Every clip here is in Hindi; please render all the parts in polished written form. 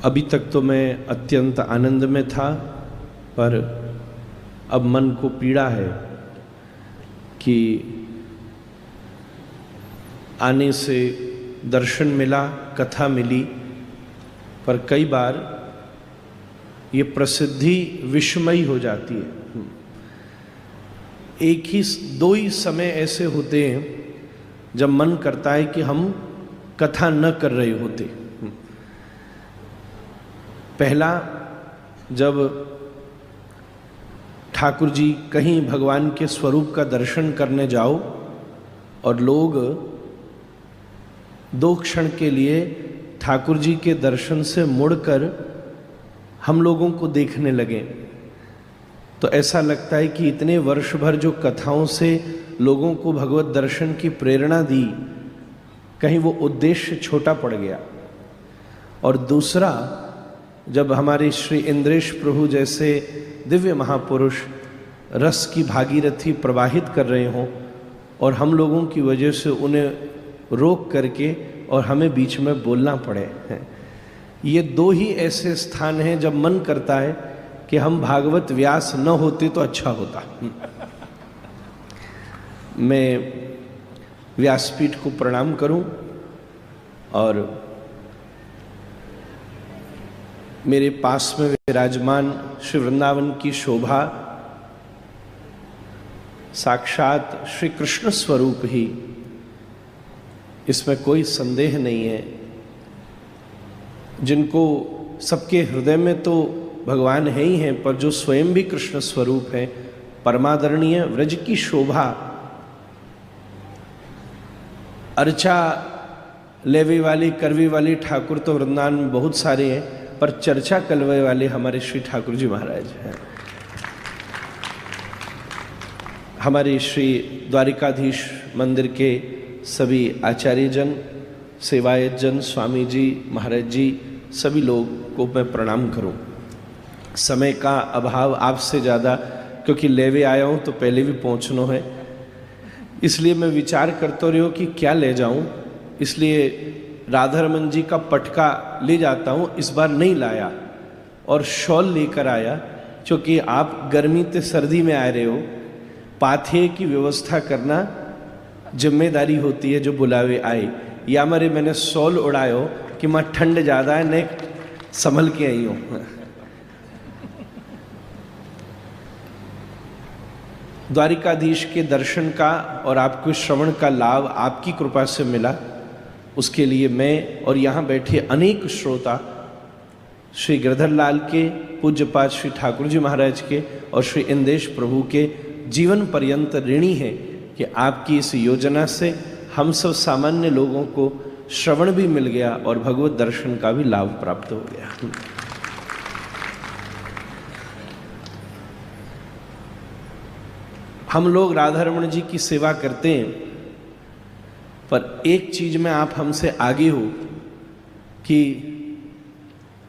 अभी तक तो मैं अत्यंत आनंद में था, पर अब मन को पीड़ा है कि आने से दर्शन मिला, कथा मिली, पर कई बार ये प्रसिद्धि विस्मयी हो जाती है। दो ही समय ऐसे होते हैं जब मन करता है कि हम कथा न कर रहे होते। पहला, जब ठाकुर जी कहीं भगवान के स्वरूप का दर्शन करने जाओ और लोग दो क्षण के लिए ठाकुर जी के दर्शन से मुड़कर हम लोगों को देखने लगे, तो ऐसा लगता है कि इतने वर्ष भर जो कथाओं से लोगों को भगवत दर्शन की प्रेरणा दी, कहीं वो उद्देश्य छोटा पड़ गया। और दूसरा, जब हमारे श्री इंद्रेश प्रभु जैसे दिव्य महापुरुष रस की भागीरथी प्रवाहित कर रहे हों और हम लोगों की वजह से उन्हें रोक करके और हमें बीच में बोलना पड़े, ये दो ही ऐसे स्थान हैं जब मन करता है कि हम भागवत व्यास न होते तो अच्छा होता। मैं व्यासपीठ को प्रणाम करूं और मेरे पास में विराजमान श्री वृंदावन की शोभा साक्षात श्री कृष्ण स्वरूप ही, इसमें कोई संदेह नहीं है। जिनको सबके हृदय में तो भगवान है ही हैं, पर जो स्वयं भी कृष्ण स्वरूप है, परमादरणीय व्रज की शोभा, अर्चा लेवे वाली करवी वाली ठाकुर तो वृंदावन में बहुत सारे हैं, पर चर्चा कलवे वाले हमारे श्री ठाकुर जी महाराज हैं। हमारे श्री द्वारिकाधीश मंदिर के सभी आचार्यजन, सेवायत जन, स्वामी जी, महाराज जी, सभी लोग को मैं प्रणाम करूं। समय का अभाव आपसे ज़्यादा, क्योंकि लेवे आया हूं तो पहले भी पहुंचना है, इसलिए मैं विचार करता रही हूँ कि क्या ले जाऊं। इसलिए राधारमन जी का पटका ले जाता हूँ, इस बार नहीं लाया, और शॉल लेकर आया, क्योंकि आप गर्मी ते सर्दी में आ रहे हो, पाथे की व्यवस्था करना जिम्मेदारी होती है जो बुलावे आए। या मरे मैंने शॉल उड़ायो कि माँ ठंड ज़्यादा है, ने संभल के आई हूँ। द्वारिकाधीश के दर्शन का और आपको श्रवण का लाभ आपकी कृपा से मिला, उसके लिए मैं और यहाँ बैठे अनेक श्रोता श्री गिरधर लाल के, पूज्यपाद श्री ठाकुर जी महाराज के और श्री इंदेश प्रभु के जीवन पर्यंत ऋणी है कि आपकी इस योजना से हम सब सामान्य लोगों को श्रवण भी मिल गया और भगवत दर्शन का भी लाभ प्राप्त हो गया। हम लोग राधारमण जी की सेवा करते हैं, पर एक चीज में आप हमसे आगे हो कि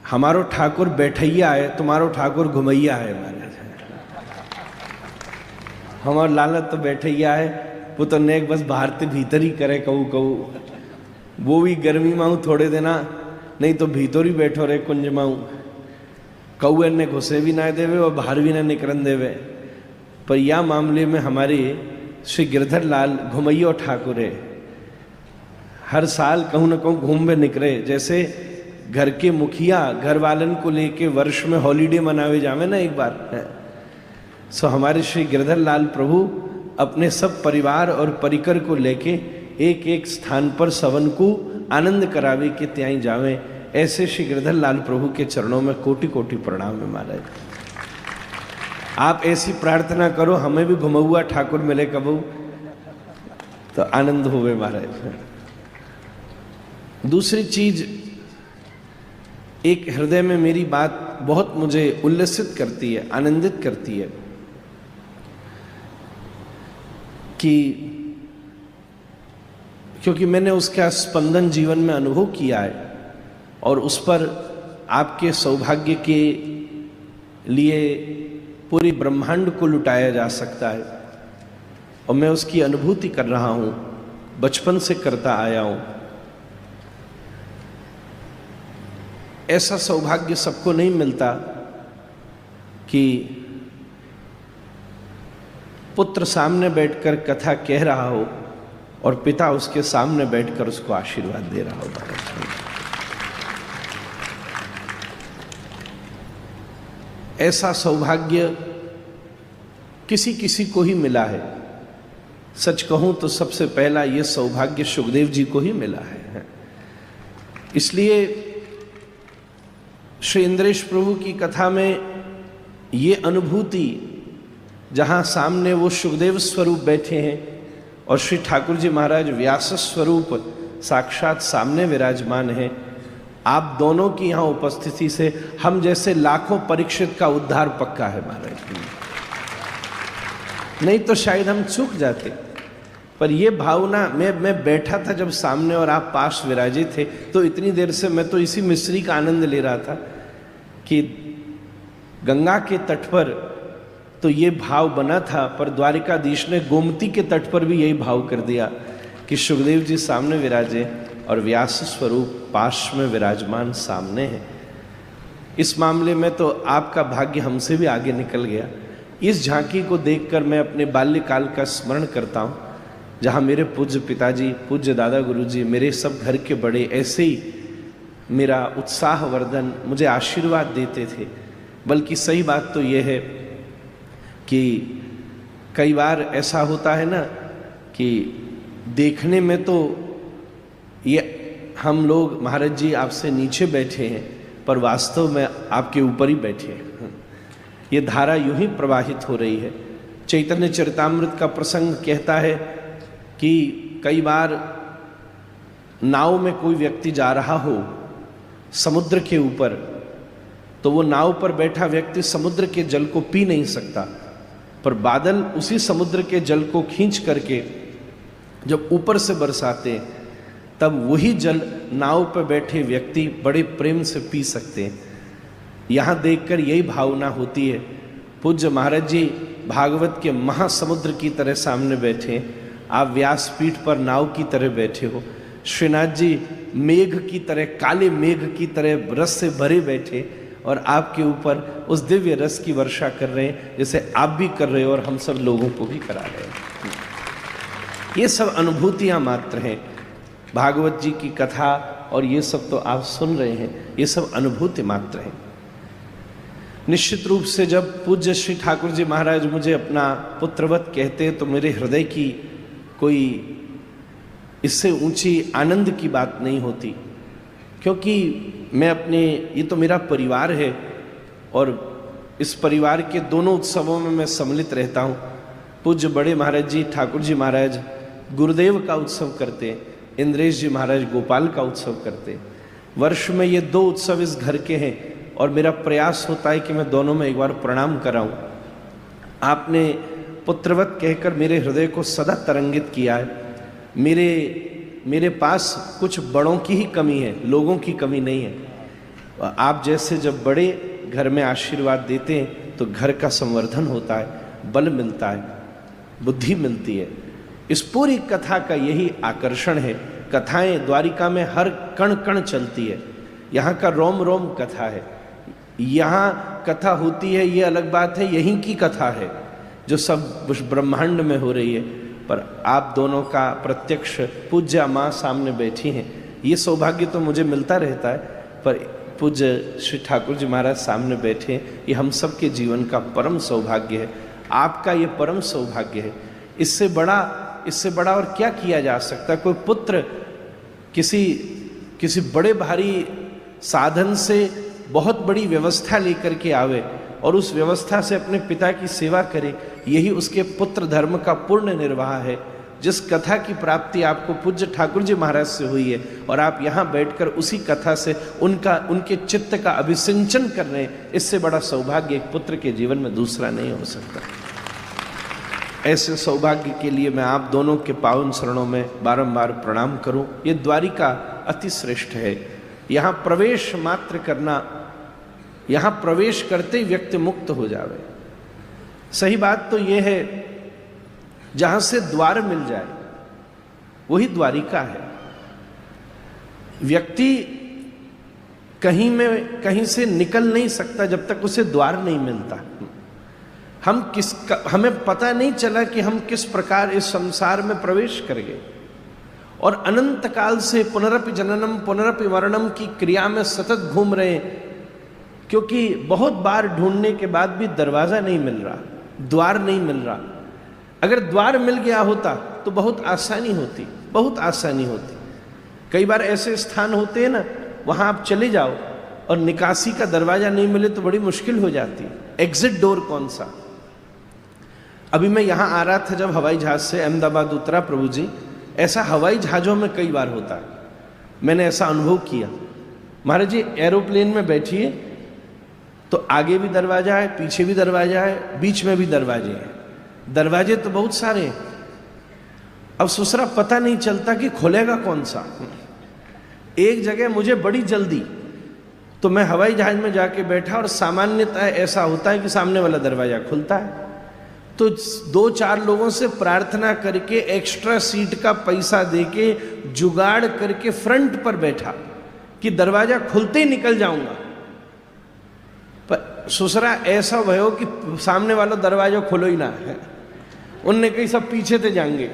हमारो ठाकुर बैठैया है, तुम्हारो ठाकुर घुमैया है। महाराज हमारा लालत तो बैठैया है, वो तो नेक बस बाहर ते भीतर ही करे, कहू वो भी गर्मी माऊ थोड़े देना, नहीं तो भीतर ही बैठो रहे कुंज माऊ, कौए ने घुसे भी ना देवे और बाहर भी ना निकलन देवे। पर यह मामले में हमारे श्री गिरधर लाल घुमैया ठाकुर है, हर साल कहूँ न कहूँ घूम में निकले। जैसे घर के मुखिया घर वालन को लेके वर्ष में हॉलीडे मनावे जावे ना एक बार, सो हमारे श्री गिरधर लाल प्रभु अपने सब परिवार और परिकर को लेके एक एक स्थान पर सवन को आनंद करावे के त्याई जावे। ऐसे श्री गिरधर लाल प्रभु के चरणों में कोटि कोटि प्रणाम है महाराज। आप ऐसी प्रार्थना करो हमें भी घुमौआ ठाकुर मिले कबू तो आनंद होवे महाराज। दूसरी चीज, एक हृदय में मेरी बात बहुत मुझे उल्लसित करती है, आनंदित करती है कि क्योंकि मैंने उसका स्पंदन जीवन में अनुभव किया है और उस पर आपके सौभाग्य के लिए पूरी ब्रह्मांड को लुटाया जा सकता है और मैं उसकी अनुभूति कर रहा हूँ, बचपन से करता आया हूँ। ऐसा सौभाग्य सबको नहीं मिलता कि पुत्र सामने बैठकर कथा कह रहा हो और पिता उसके सामने बैठकर उसको आशीर्वाद दे रहा हो। ऐसा सौभाग्य किसी किसी को ही मिला है। सच कहूं तो सबसे पहला ये सौभाग्य सुखदेव जी को ही मिला है। इसलिए श्री इंद्रेश प्रभु की कथा में ये अनुभूति, जहां सामने वो सुखदेव स्वरूप बैठे हैं और श्री ठाकुर जी महाराज व्यास स्वरूप साक्षात सामने विराजमान हैं, आप दोनों की यहाँ उपस्थिति से हम जैसे लाखों परीक्षित का उद्धार पक्का है महाराज। नहीं तो शायद हम चूक जाते। पर ये भावना, मैं बैठा था जब सामने और आप पास विराजित थे, तो इतनी देर से मैं तो इसी मिस्री का आनंद ले रहा था कि गंगा के तट पर तो ये भाव बना था, पर द्वारिकाधीश ने गोमती के तट पर भी यही भाव कर दिया कि सुखदेव जी सामने विराजे और व्यास स्वरूप पाश में विराजमान सामने है। इस मामले में तो आपका भाग्य हमसे भी आगे निकल गया। इस झांकी को देखकर मैं अपने बाल्यकाल का स्मरण करता हूँ, जहाँ मेरे पूज्य पिताजी, पूज्य दादा गुरुजी, मेरे सब घर के बड़े ऐसे ही मेरा उत्साहवर्धन, मुझे आशीर्वाद देते थे। बल्कि सही बात तो ये है कि कई बार ऐसा होता है ना कि देखने में तो ये हम लोग महाराज जी आपसे नीचे बैठे हैं, पर वास्तव में आपके ऊपर ही बैठे हैं। ये धारा यूं ही प्रवाहित हो रही है। चैतन्य चरितामृत का प्रसंग कहता है कि कई बार नाव में कोई व्यक्ति जा रहा हो समुद्र के ऊपर, तो वो नाव पर बैठा व्यक्ति समुद्र के जल को पी नहीं सकता, पर बादल उसी समुद्र के जल को खींच करके जब ऊपर से बरसाते हैं, तब वही जल नाव पर बैठे व्यक्ति बड़े प्रेम से पी सकते हैं। यहाँ देखकर यही भावना होती है। पूज्य महाराज जी भागवत के महासमुद्र की तरह सामने बैठे, आप व्यासपीठ पर नाव की तरह बैठे हो। श्रीनाथ जी मेघ की तरह, काले मेघ की तरह रस से भरे बैठे और आपके ऊपर उस दिव्य रस की वर्षा कर रहे हैं, जैसे आप भी कर रहे हो और हम सब लोगों को भी करा रहे हैं। ये सब अनुभूतियाँ मात्र हैं। भागवत जी की कथा और ये सब तो आप सुन रहे हैं, ये सब अनुभूति मात्र हैं। निश्चित रूप से जब पूज्य श्री ठाकुर जी महाराज मुझे अपना पुत्रवत कहते तो मेरे हृदय की कोई इससे ऊंची आनंद की बात नहीं होती, क्योंकि मैं अपने, ये तो मेरा परिवार है और इस परिवार के दोनों उत्सवों में मैं सम्मिलित रहता हूँ। पूज्य बड़े महाराज जी ठाकुर जी महाराज गुरुदेव का उत्सव करते, इंद्रेश जी महाराज गोपाल का उत्सव करते। वर्ष में ये दो उत्सव इस घर के हैं और मेरा प्रयास होता है कि मैं दोनों में एक बार प्रणाम कराऊं। आपने पुत्रवत कहकर मेरे हृदय को सदा तरंगित किया है। मेरे पास कुछ बड़ों की ही कमी है, लोगों की कमी नहीं है। आप जैसे जब बड़े घर में आशीर्वाद देते हैं तो घर का संवर्धन होता है, बल मिलता है, बुद्धि मिलती है। इस पूरी कथा का यही आकर्षण है। कथाएं द्वारिका में हर कण कण चलती है। यहाँ का रोम रोम कथा है। यहाँ कथा होती है, ये अलग बात है, यहीं की कथा है जो सब ब्रह्मांड में हो रही है। पर आप दोनों का प्रत्यक्ष पूज्य माँ सामने बैठी हैं, ये सौभाग्य तो मुझे मिलता रहता है, पर पूज्य श्री ठाकुर जी महाराज सामने बैठे हैं, ये हम सब के जीवन का परम सौभाग्य है। आपका ये परम सौभाग्य है। इससे बड़ा और क्या किया जा सकता। कोई पुत्र किसी बड़े भारी साधन से बहुत बड़ी व्यवस्था लेकर के आवे और उस व्यवस्था से अपने पिता की सेवा करे, यही उसके पुत्र धर्म का पूर्ण निर्वाह है। जिस कथा की प्राप्ति आपको पूज्य ठाकुर जी महाराज से हुई है और आप यहाँ बैठकर उसी कथा से उनके चित्त का अभिसिंचन कर रहे हैं, इससे बड़ा सौभाग्य एक पुत्र के जीवन में दूसरा नहीं हो सकता। ऐसे सौभाग्य के लिए मैं आप दोनों के पावन शरणों में बारंबार प्रणाम करूं। ये द्वारिका अति श्रेष्ठ है। यहाँ प्रवेश मात्र करना, यहाँ प्रवेश करते ही व्यक्ति मुक्त हो जावे। सही बात तो ये है, जहाँ से द्वार मिल जाए वही द्वारिका है। व्यक्ति कहीं से निकल नहीं सकता जब तक उसे द्वार नहीं मिलता। हमें पता नहीं चला कि हम किस प्रकार इस संसार में प्रवेश कर गए और अनंत काल से पुनरपि जननम पुनरपि मरणम की क्रिया में सतत घूम रहे हैं, क्योंकि बहुत बार ढूंढने के बाद भी दरवाजा नहीं मिल रहा, द्वार नहीं मिल रहा। अगर द्वार मिल गया होता तो बहुत आसानी होती, बहुत आसानी होती। कई बार ऐसे स्थान होते हैं ना, वहां आप चले जाओ और निकासी का दरवाजा नहीं मिले तो बड़ी मुश्किल हो जाती। एग्जिट डोर कौन सा? अभी मैं यहां आ रहा था, जब हवाई जहाज से अहमदाबाद उतरा प्रभु जी, ऐसा हवाई जहाजों में कई बार होता है, मैंने ऐसा अनुभव किया। महाराज जी एरोप्लेन में बैठिए तो आगे भी दरवाजा है, पीछे भी दरवाजा है, बीच में भी दरवाजे हैं। दरवाजे तो बहुत सारे हैं, अब सुसरा पता नहीं चलता कि खुलेगा कौन सा। एक जगह मुझे बड़ी जल्दी, तो मैं हवाई जहाज में जाके बैठा और सामान्यतः ऐसा होता है कि सामने वाला दरवाजा खुलता है, तो 2-4 लोगों से प्रार्थना करके एक्स्ट्रा सीट का पैसा देके जुगाड़ करके फ्रंट पर बैठा कि दरवाजा खुलते ही निकल जाऊंगा। पर सुसरा ऐसा भयो कि सामने वाला दरवाजा खुलो ही ना है। उनने कही सब पीछे से जाएंगे,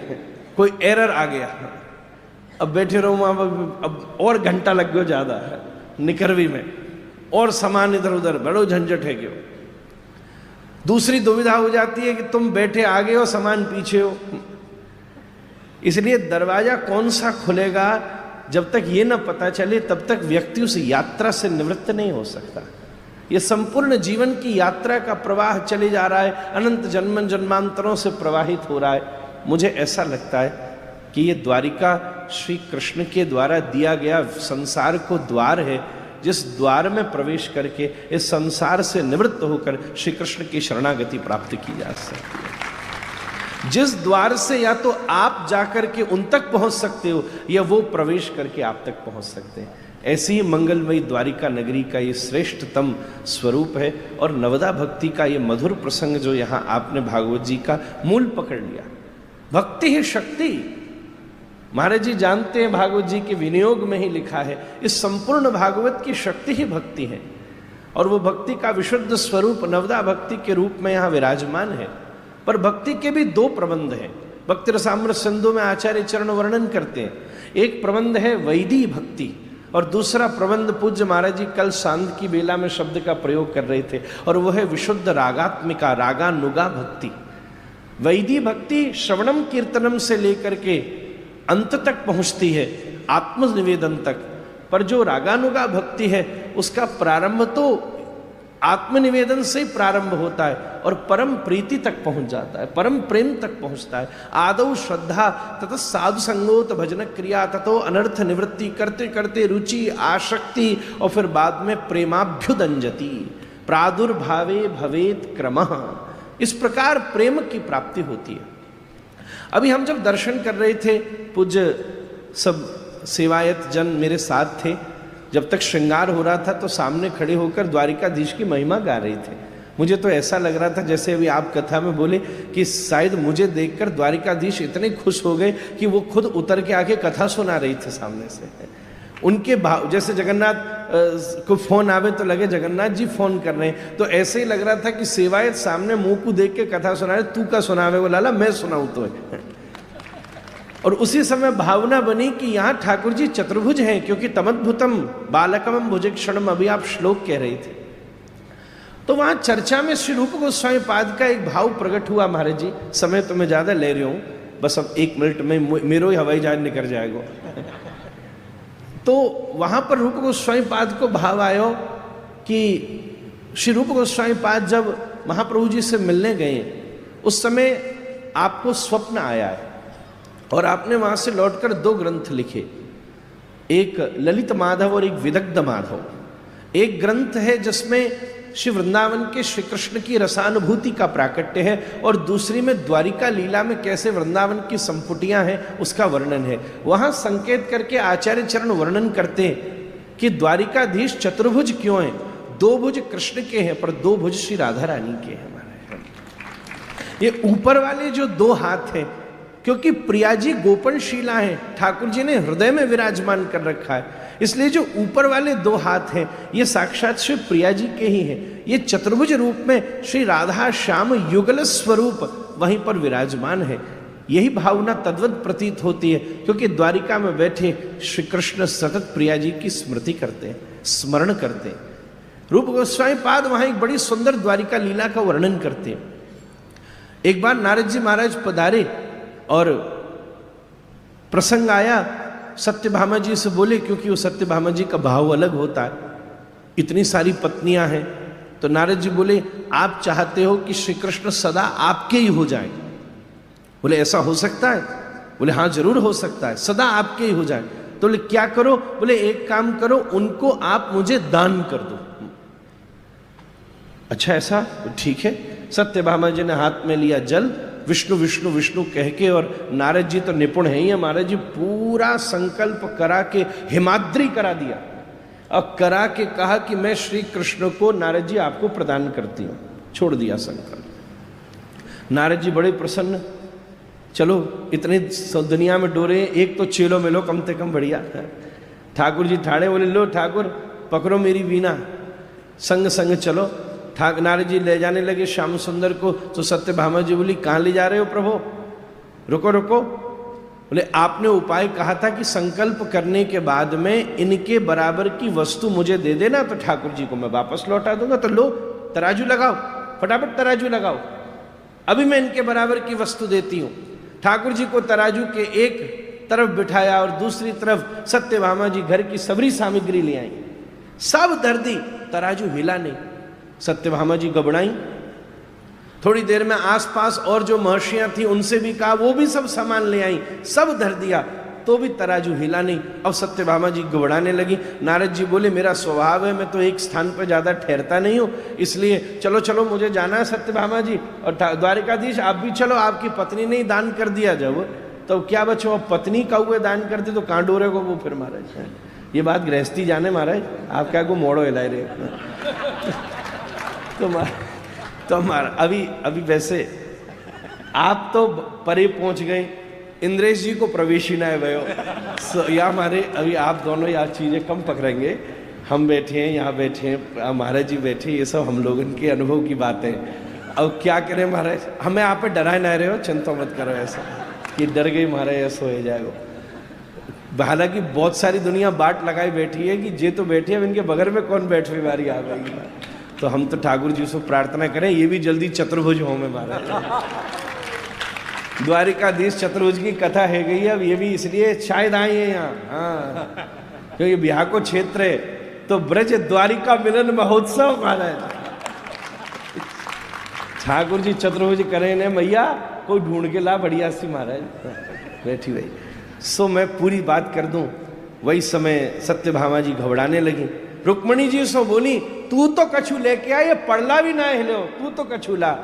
कोई एरर आ गया, अब बैठे रहो वहां, अब और घंटा लग गया ज्यादा है निकरवी में, और सामान इधर उधर, बड़ो झंझट है क्यों। दूसरी दुविधा हो जाती है कि तुम बैठे आगे हो, सामान पीछे हो। इसलिए दरवाजा कौन सा खुलेगा जब तक ये ना पता चले तब तक व्यक्ति उस यात्रा से निवृत्त नहीं हो सकता। ये संपूर्ण जीवन की यात्रा का प्रवाह चले जा रहा है, अनंत जन्म जन्मांतरों से प्रवाहित हो रहा है। मुझे ऐसा लगता है कि ये द्वारिका श्री कृष्ण के द्वारा दिया गया संसार को द्वार है, जिस द्वार में प्रवेश करके इस संसार से निवृत्त होकर श्री कृष्ण की शरणागति प्राप्त की जा सकती है। जिस द्वार से या तो आप जाकर के उन तक पहुंच सकते हो या वो प्रवेश करके आप तक पहुंच सकते हैं। ऐसी ही मंगलमयी द्वारिका नगरी का ये श्रेष्ठतम स्वरूप है। और नवदा भक्ति का ये मधुर प्रसंग जो यहाँ आपने भागवत जी का मूल पकड़ लिया, भक्ति ही शक्ति। महाराज जी जानते हैं भागवत जी के विनियोग में ही लिखा है, इस संपूर्ण भागवत की शक्ति ही भक्ति है। और वो भक्ति का विशुद्ध स्वरूप नवदा भक्ति के रूप में यहाँ विराजमान है। पर भक्ति के भी 2 प्रबंध हैं। भक्ति रसामृत सिंधु में आचार्य चरण वर्णन करते हैं। एक प्रबंध है वैदी भक्ति और दूसरा प्रबंध पूज्य महाराज जी कल सांझ की बेला में शब्द का प्रयोग कर रहे थे, और वो है विशुद्ध रागात्मिका रागानुगा भक्ति। वैदी भक्ति श्रवणम कीर्तनम से लेकर के अंत तक पहुंचती है, आत्मनिवेदन तक। पर जो रागानुगा भक्ति है उसका प्रारंभ तो आत्मनिवेदन से ही प्रारंभ होता है और परम प्रीति तक पहुंच जाता है, परम प्रेम तक पहुंचता है। आदौ श्रद्धा ततः साधु संगोत भजन क्रिया ततो अनर्थ निवृत्ति, करते करते रुचि आसक्ति और फिर बाद में प्रेमाभ्युदंजति, प्रादुर्भावे भवेत क्रमः। इस प्रकार प्रेम की प्राप्ति होती है। अभी हम जब दर्शन कर रहे थे, पूज्य सब सेवायत जन मेरे साथ थे, जब तक श्रृंगार हो रहा था तो सामने खड़े होकर द्वारिकाधीश की महिमा गा रहे थे। मुझे तो ऐसा लग रहा था जैसे अभी आप कथा में बोले कि शायद मुझे देखकर द्वारिकाधीश इतने खुश हो गए कि वो खुद उतर के आके कथा सुना रही थे सामने से। उनके भाव, जैसे जगन्नाथ को फोन आवे तो लगे जगन्नाथ जी फोन कर रहे हैं, तो ऐसे ही लग रहा था कि सेवायत सामने मुंह को देख के कथा सुना रहे, तू का सुनावे वो लाला, मैं सुनाऊं तो। और उसी समय भावना बनी कि यहाँ ठाकुर जी चतुर्भुज हैं, क्योंकि तमद्भुतम बालकम भुजक्षणम अभी आप श्लोक कह रहे थे। तो वहां चर्चा में श्री रूप गोस्वामी पाद का एक भाव प्रकट हुआ। महाराज जी समय तो मैं ज्यादा ले रही हूं, बस अब 1 मिनट में मेरो ही हवाई जहाज निकल जाएगा। तो वहां पर रूप गोस्वामी पाद को भाव आयो कि श्री रूप गोस्वामी पाद जब महाप्रभु जी से मिलने गए उस समय आपको स्वप्न आया है और आपने वहां से लौटकर 2 ग्रंथ लिखे, एक ललित माधव और एक विदग्ध माधव। एक ग्रंथ है जिसमें श्री वृंदावन के श्री कृष्ण की रसानुभूति का प्राकट्य है और दूसरी में द्वारिका लीला में कैसे वृंदावन की संपुटियां हैं उसका वर्णन है। वहां संकेत करके आचार्य चरण वर्णन करते हैं कि द्वारिकाधीश चतुर्भुज क्यों हैं। 2 भुज कृष्ण के हैं पर 2 भुज श्री राधा रानी के हैं। ये ऊपर वाले जो 2 हाथ हैं क्योंकि प्रिया जी गोपनशीला है, ठाकुर जी ने हृदय में विराजमान कर रखा है, इसलिए जो ऊपर वाले 2 हाथ हैं ये साक्षात श्री प्रिया जी के ही हैं। ये चतुर्भुज रूप में श्री राधा श्याम युगल स्वरूप वहीं पर विराजमान है। यही भावना तद्वत प्रतीत होती है, क्योंकि द्वारिका में बैठे श्री कृष्ण सतत प्रिया जी की स्मृति करते हैं, स्मरण करते हैं। रूप गोस्वामी पाद वहां एक बड़ी सुंदर द्वारिका लीला का वर्णन करते हैं। एक बार नारद जी महाराज पधारे और प्रसंग आया, सत्यभामा जी से बोले, क्योंकि वो सत्यभामा जी का भाव अलग होता है, इतनी सारी पत्नियां हैं, तो नारद जी बोले आप चाहते हो कि श्री कृष्ण सदा आपके ही हो जाए? बोले ऐसा हो सकता है? बोले हाँ जरूर हो सकता है, सदा आपके ही हो जाए। तो बोले क्या करो? बोले एक काम करो, उनको आप मुझे दान कर दो। अच्छा ऐसा? ठीक है। सत्यभामा जी ने हाथ में लिया जल, विष्णु विष्णु विष्णु कह के, और नारद जी तो निपुण है ही है, महाराज जी पूरा संकल्प करा के हिमाद्री करा दिया और करा के कहा कि मैं श्री कृष्ण को नारद जी आपको प्रदान करती हूं। छोड़ दिया संकल्प। नारद जी बड़े प्रसन्न, चलो इतने दुनिया में डोरे, एक तो चेलो मिलो कम से कम बढ़िया। ठाकुर जी ठाड़े, बोले लो ठाकुर पकड़ो मेरी वीणा, संग संग चलो। नारद जी ले जाने लगे श्याम सुंदर को, तो सत्यभामा जी बोली कहाँ ले जा रहे हो प्रभु? रुको रुको। बोले आपने उपाय कहा था कि संकल्प करने के बाद में इनके बराबर की वस्तु मुझे दे देना, तो ठाकुर जी को मैं वापस लौटा दूंगा। तो लो तराजू लगाओ, फटाफट तराजू लगाओ, अभी मैं इनके बराबर की वस्तु देती हूं। ठाकुर जी को तराजू के एक तरफ बिठाया और दूसरी तरफ सत्यभामा जी घर की सबरी सामग्री ले आई, सब धर दी, तराजू हिला नहीं। सत्यभामा जी घबराई। थोड़ी देर में आसपास और जो महर्षियां थी उनसे भी कहा, वो भी सब सामान ले आई, सब धर दिया, तो भी तराजू हिला नहीं। अब सत्यभामा जी घबराने लगी। नारद जी बोले मेरा स्वभाव है, मैं तो एक स्थान पर ज्यादा ठहरता नहीं हूं, इसलिए चलो चलो मुझे जाना है सत्यभामा जी, और द्वारिकाधीश आप भी चलो, आपकी पत्नी ने ही दान कर दिया जब, तो क्या बच्चों अब पत्नी का हुए दान कर दे तो कहाँ डोरे को वो फिर महाराज। ये बात गृहस्थी जाने महाराज, आप क्या को मोड़ो हिलाए रहे। तो अभी वैसे आप तो परे पहुंच गए, इंद्रेश जी को प्रवेश ही ना भयो। या हमारे अभी आप दोनों यार चीजें कम पकड़ेंगे, हम बैठे हैं यहाँ बैठे हैं, महाराज जी बैठे, ये सब हम लोगों के अनुभव की बातें। अब क्या करें महाराज, हमें आप पे डराए ना रहे हो, चिंता मत करो ऐसा कि डर गई महाराज ऐसा हो जाएगा। हालांकि बहुत सारी दुनिया बाट लगाई बैठी है कि जे तो बैठे हैं, इनके बगल में कौन बैठे बारी आ गई। तो हम तो ठाकुर जी से प्रार्थना करें ये भी जल्दी चतुर्भुज हो में महाराज। द्वारिकाधीश चतुर्भुज की कथा है गई, अब ये भी इसलिए शायद आई है यहाँ, हाँ, क्योंकि बिहार को क्षेत्र है तो ब्रज द्वारिका मिलन महोत्सव महाराज। ठाकुर जी चतुर्भुज करें ने मैया, कोई ढूंढ के ला बढ़िया सी महाराज बैठी भाई। सो मैं पूरी बात कर दूं। वही समय सत्यभामा जी घबराने लगी। रुक्मणी जी सो बोली तू तो कछु लेके आए, पड़ला भी ना हिलो, तू तो कछु ला।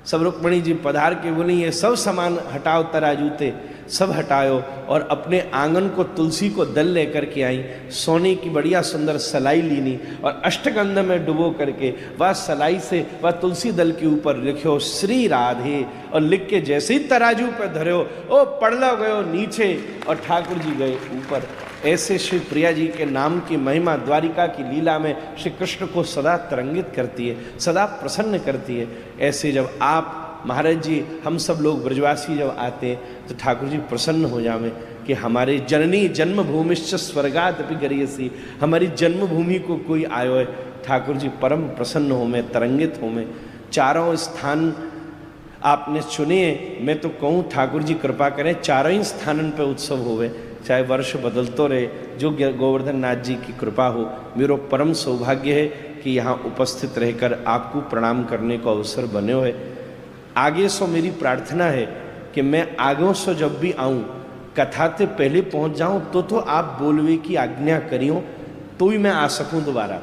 सब रुक्मणी जी पधार के बोली ये सब सामान हटाओ, तराजूते सब हटाओ, और अपने आंगन को तुलसी को दल लेकर के आई। सोने की बढ़िया सुंदर सलाई लीनी और अष्टगंध में डुबो करके वह सलाई से वह तुलसी दल के ऊपर लिखो श्री राधे, और लिख के जैसे ही तराजू पर धरो ओ पड़ला गयो नीचे और ठाकुर जी गए ऊपर। ऐसे श्री प्रिया जी के नाम की महिमा द्वारिका की लीला में श्री कृष्ण को सदा तरंगित करती है, सदा प्रसन्न करती है। ऐसे जब आप महाराज जी हम सब लोग ब्रजवासी जब आते हैं तो ठाकुर जी प्रसन्न हो जावे कि हमारे जननी जन्मभूमिश्च स्वर्गादपि गरीयसी, हमारी जन्मभूमि को कोई आयो है। ठाकुर जी परम प्रसन्न हो में, तरंगित हो में। चारों स्थान आपने चुने, मैं तो कहूँ ठाकुर जी कृपा करें चारों ही स्थानन पर उत्सव होवे, चाहे वर्ष बदलतो रहे, जो गोवर्धन नाथ जी की कृपा हो। मेरा परम सौभाग्य है कि यहाँ उपस्थित रहकर आपको प्रणाम करने को अवसर बने हुए। आगे सो मेरी प्रार्थना है कि मैं आगे सो जब भी आऊँ कथा से पहले पहुँच जाऊँ तो आप बोलवे की आज्ञा करियो तो भी मैं आ सकूँ दोबारा,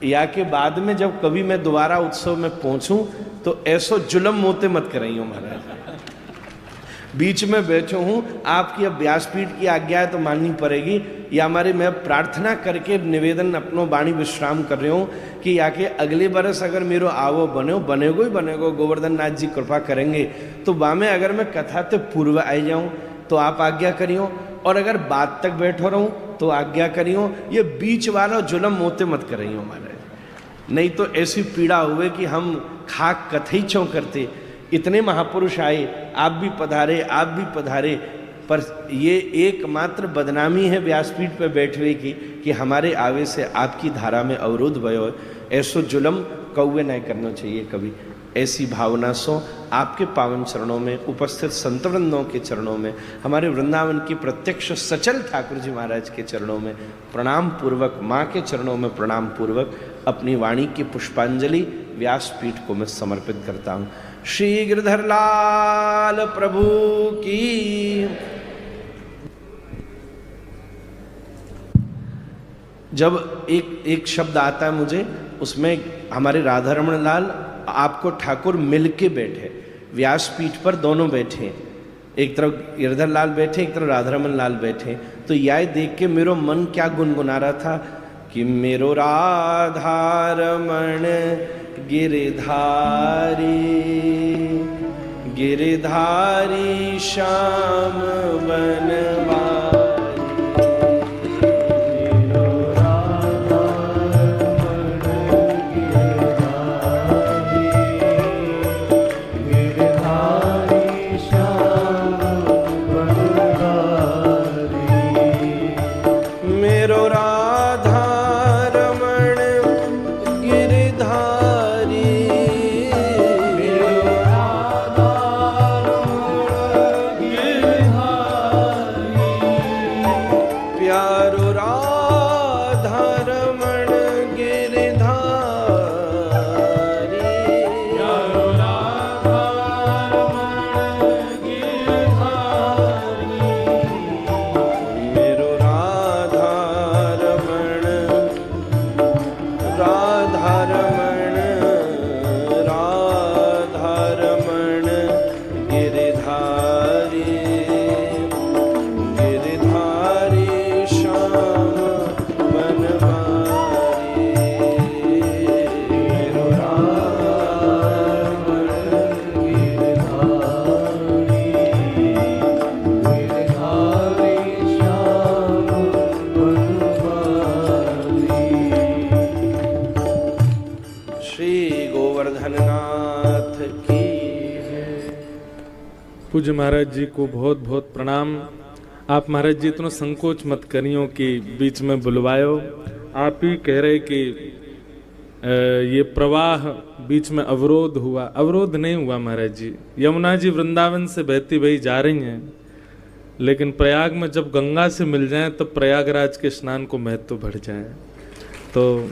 या के बाद में जब कभी मैं दोबारा उत्सव में पहुँचूँ तो ऐसो जुलम मोते मत कराइयो महाराज। बीच में बैठे हूँ, आपकी अब व्यासपीठ की आज्ञा है तो माननी पड़ेगी। या हमारे मैं प्रार्थना करके निवेदन अपनो वाणी विश्राम कर रहे हूँ कि आके अगले बरस अगर मेरो आवो बनेगो ही बनेगो, गोवर्धन नाथ जी कृपा करेंगे तो वहाँ में अगर मैं कथा ते पूर्व आ जाऊँ तो आप आज्ञा करियो, और अगर बात तक बैठो रहूँ तो आज्ञा करियो। ये बीच वाला जुलम मोते मत करियो हमारे, नहीं तो ऐसी पीड़ा हुए कि हम खाक कथई चौं करते। इतने महापुरुष आए, आप भी पधारे, पर ये एकमात्र बदनामी है व्यासपीठ पे बैठने की कि हमारे आवे से आपकी धारा में अवरोध भयो। ऐसो जुलम कौवे नहीं करना चाहिए कभी। ऐसी भावना सो आपके पावन चरणों में, उपस्थित संतवृंदों के चरणों में, हमारे वृंदावन की प्रत्यक्ष सचल ठाकुर जी महाराज के चरणों में प्रणाम पूर्वक, माँ के चरणों में प्रणाम पूर्वक अपनी वाणी की पुष्पांजलि व्यासपीठ को मैं समर्पित करता हूँ। श्री गिरधर लाल प्रभु की। जब एक शब्द आता है मुझे, उसमें हमारे राधा रमण लाल आपको ठाकुर मिलके बैठे, व्यासपीठ पर दोनों बैठे, एक तरफ गिरधर लाल बैठे, एक तरफ राधा रमण लाल बैठे। तो यह देख के मेरो मन क्या गुनगुना रहा था कि मेरो राधा रमण गिरधारी श्याम बनवारी। पूज्य महाराज जी को बहुत बहुत प्रणाम। आप महाराज जी इतना संकोच मत करियो कि बीच में बुलवायो। आप ही कह रहे कि ये प्रवाह बीच में अवरोध हुआ। अवरोध नहीं हुआ महाराज जी, यमुना जी वृंदावन से बहती बही जा रही हैं, लेकिन प्रयाग में जब गंगा से मिल जाएं तो प्रयागराज के स्नान को महत्व बढ़ जाए। तो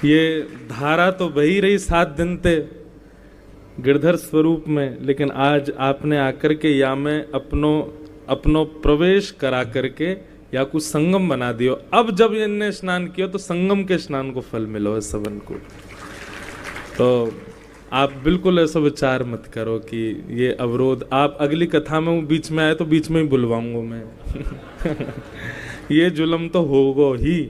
ये धारा तो बही रही 7 दिन ते गिरधर स्वरूप में, लेकिन आज आपने आकर के या में अपनो प्रवेश करा करके या कुछ संगम बना दियो। अब जब इनने स्नान किया तो संगम के स्नान को फल मिलो है सबन को। तो आप बिल्कुल ऐसा विचार मत करो कि ये अवरोध। आप अगली कथा में बीच में आए तो बीच में ही बुलवाऊंगा मैं। ये जुलम तो होगा ही।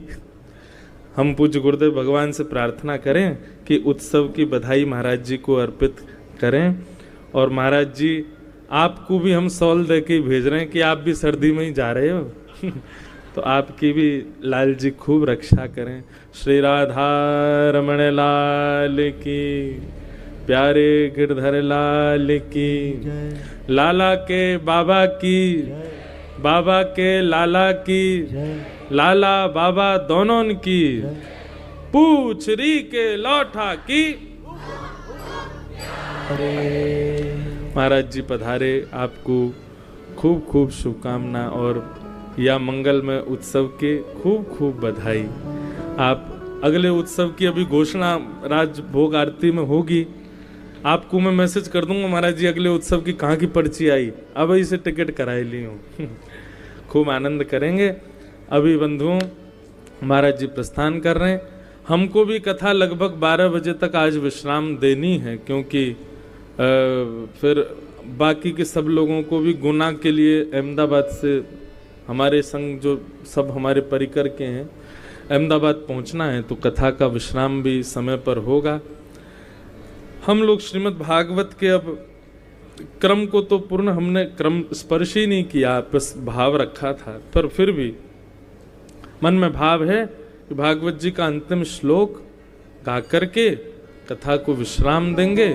हम पूज्य गुरुदेव भगवान से प्रार्थना करें कि उत्सव की बधाई महाराज जी को अर्पित करें, और महाराज जी आपको भी हम सौल दे के भेज रहे हैं कि आप भी सर्दी में ही जा रहे हो। तो आपकी भी लाल जी खूब रक्षा करें। श्री राधा रमण लाल की, प्यारे गिरधर लाल की, लाला के बाबा की, बाबा के लाला की, लाला बाबा दोनों की, पूछरी के लौठा की। महाराज जी पधारे, आपको खूब खूब शुभकामना और या मंगलमय उत्सव के खूब खूब बधाई। आप अगले उत्सव की अभी घोषणा राज भोग आरती में होगी, आपको मैं मैसेज कर दूंगा महाराज जी अगले उत्सव की कहाँ की पर्ची आई, अब इसे टिकट कराई ली हूँ। खूब आनंद करेंगे। अभी बंधुओं महाराज जी प्रस्थान कर रहे हैं। हमको भी कथा लगभग 12 बजे तक आज विश्राम देनी है, क्योंकि फिर बाकी के सब लोगों को भी गुना के लिए अहमदाबाद से हमारे संग जो सब हमारे परिकर के हैं अहमदाबाद पहुंचना है, तो कथा का विश्राम भी समय पर होगा। हम लोग श्रीमद् भागवत के अब क्रम को तो पूर्ण हमने क्रम स्पर्श ही नहीं किया, बस भाव रखा था, पर फिर भी मन में भाव है कि भागवत जी का अंतिम श्लोक गा करके कथा को विश्राम देंगे।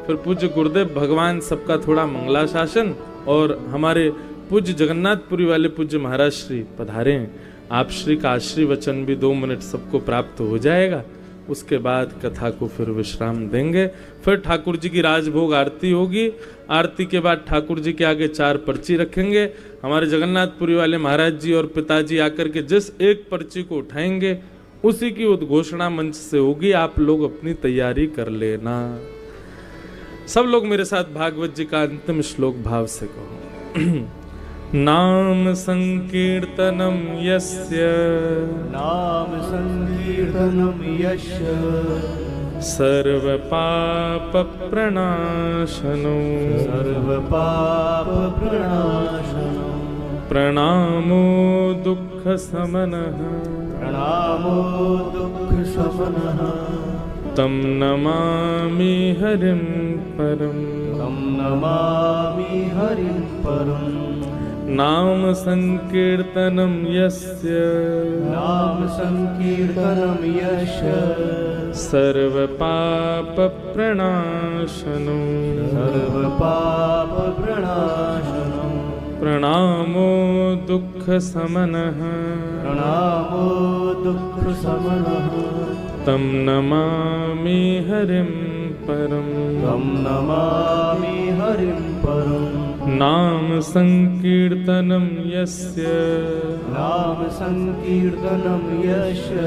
फिर पूज्य गुरुदेव भगवान सबका थोड़ा मंगलाशासन, और हमारे पूज्य जगन्नाथपुरी वाले पूज्य महाराज श्री पधारे हैं, आप श्री का आशीर्वचन भी 2 मिनट सबको प्राप्त हो जाएगा। उसके बाद कथा को फिर विश्राम देंगे। फिर ठाकुर जी की राजभोग आरती होगी। आरती के बाद ठाकुर जी के आगे 4 पर्ची रखेंगे। हमारे जगन्नाथपुरी वाले महाराज जी और पिताजी आकर के जिस एक पर्ची को उठाएंगे उसी की उद्घोषणा मंच से होगी। आप लोग अपनी तैयारी कर लेना। सब लोग मेरे साथ भागवत जी का अंतिम श्लोक भाव से कहो। नाम संकीर्तनम यस्य, नाम संकीर्तनम यस्य, सर्व पाप प्रणाशनो, सर्व पाप प्रणाशनो, प्रणामो दुख समनः, प्रणामो दुख शमनः, तम नमामि हरिं परम, तम नमामि हरिं परम। नाम संकीर्तनम यस्य, नाम संकीर्तनम यस्य, सर्व पाप प्रणाशनो, सर्व पाप प्रणाशनो, प्रणामो दुख समनः, प्रणामो दुख शमनः, तम नमामि हरिं परम, तम नमामि हरिं परम। नाम संकीर्तनम यस्य, नाम संकीर्तनम यस्य,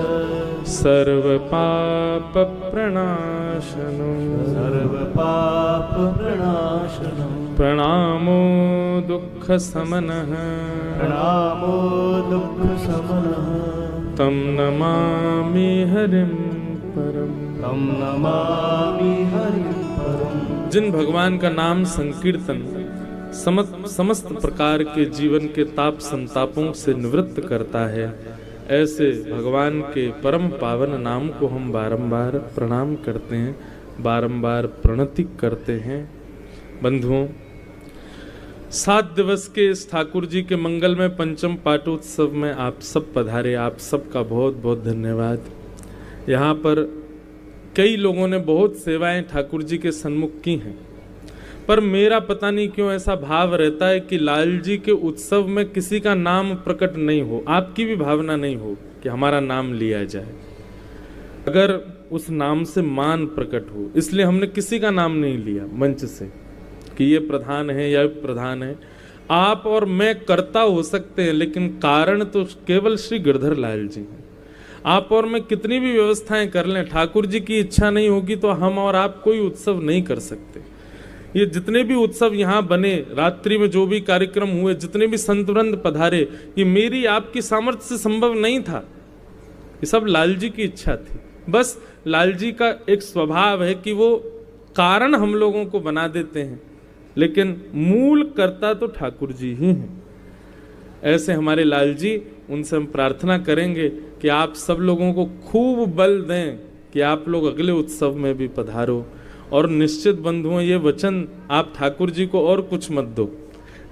सर्व पाप प्रणाशनो, सर्व पाप प्रणाशनो, प्रणामो दुख समनः, प्रणामो दुख शमनः, तम नमामि हरिं परम। तम नमामि हरिं परम। जिन भगवान का नाम संकीर्तन समस्त प्रकार के जीवन के ताप संतापों से निवृत्त करता है, ऐसे भगवान के परम पावन नाम को हम बारंबार प्रणाम करते हैं, बारंबार प्रणति करते हैं। बंधुओं, 7 दिवस के इस ठाकुर जी के मंगल में पंचम पाठोत्सव में आप सब पधारे, आप सबका बहुत बहुत धन्यवाद। यहाँ पर कई लोगों ने बहुत सेवाएं ठाकुर जी के सन्मुख की हैं, पर मेरा पता नहीं क्यों ऐसा भाव रहता है कि लाल जी के उत्सव में किसी का नाम प्रकट नहीं हो, आपकी भी भावना नहीं हो कि हमारा नाम लिया जाए, अगर उस नाम से मान प्रकट हो। इसलिए हमने किसी का नाम नहीं लिया मंच से कि ये प्रधान है या प्रधान है। आप और मैं कर्ता हो सकते हैं, लेकिन कारण तो केवल श्री गिरधर लाल जी हैं। आप और मैं कितनी भी व्यवस्थाएं कर लें, ठाकुर जी की इच्छा नहीं होगी तो हम और आप कोई उत्सव नहीं कर सकते। ये जितने भी उत्सव यहाँ बने, रात्रि में जो भी कार्यक्रम हुए, जितने भी संत वृंद पधारे, ये मेरी आपकी सामर्थ्य से संभव नहीं था, ये सब लाल जी की इच्छा थी। बस लाल जी का एक स्वभाव है कि वो कारण हम लोगों को बना देते हैं, लेकिन मूल कर्ता तो ठाकुर जी ही हैं। ऐसे हमारे लाल जी, उनसे हम प्रार्थना करेंगे कि आप सब लोगों को खूब बल दें कि आप लोग अगले उत्सव में भी पधारो। और निश्चित बंधुओं, ये वचन आप ठाकुर जी को और कुछ मत दो,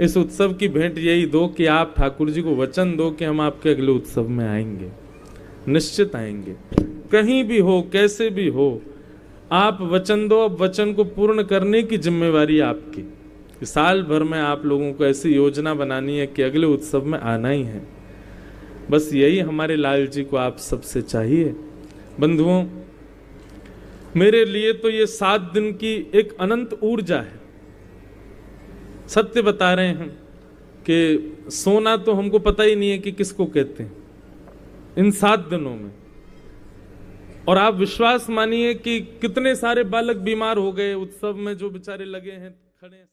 इस उत्सव की भेंट यही दो कि आप ठाकुर जी को वचन दो कि हम आपके अगले उत्सव में आएंगे, निश्चित आएंगे। कहीं भी हो, कैसे भी हो, आप वचन दो। अब वचन को पूर्ण करने की जिम्मेवारी आपकी। साल भर में आप लोगों को ऐसी योजना बनानी है कि अगले उत्सव में आना ही है। बस यही हमारे लाल जी को आप सबसे चाहिए। बंधुओं, मेरे लिए तो ये 7 दिन की एक अनंत ऊर्जा है। सत्य बता रहे हैं कि सोना तो हमको पता ही नहीं है कि किसको कहते हैं इन 7 दिनों में। और आप विश्वास मानिए कि कितने सारे बालक बीमार हो गए उत्सव में, जो बेचारे लगे हैं खड़े हैं।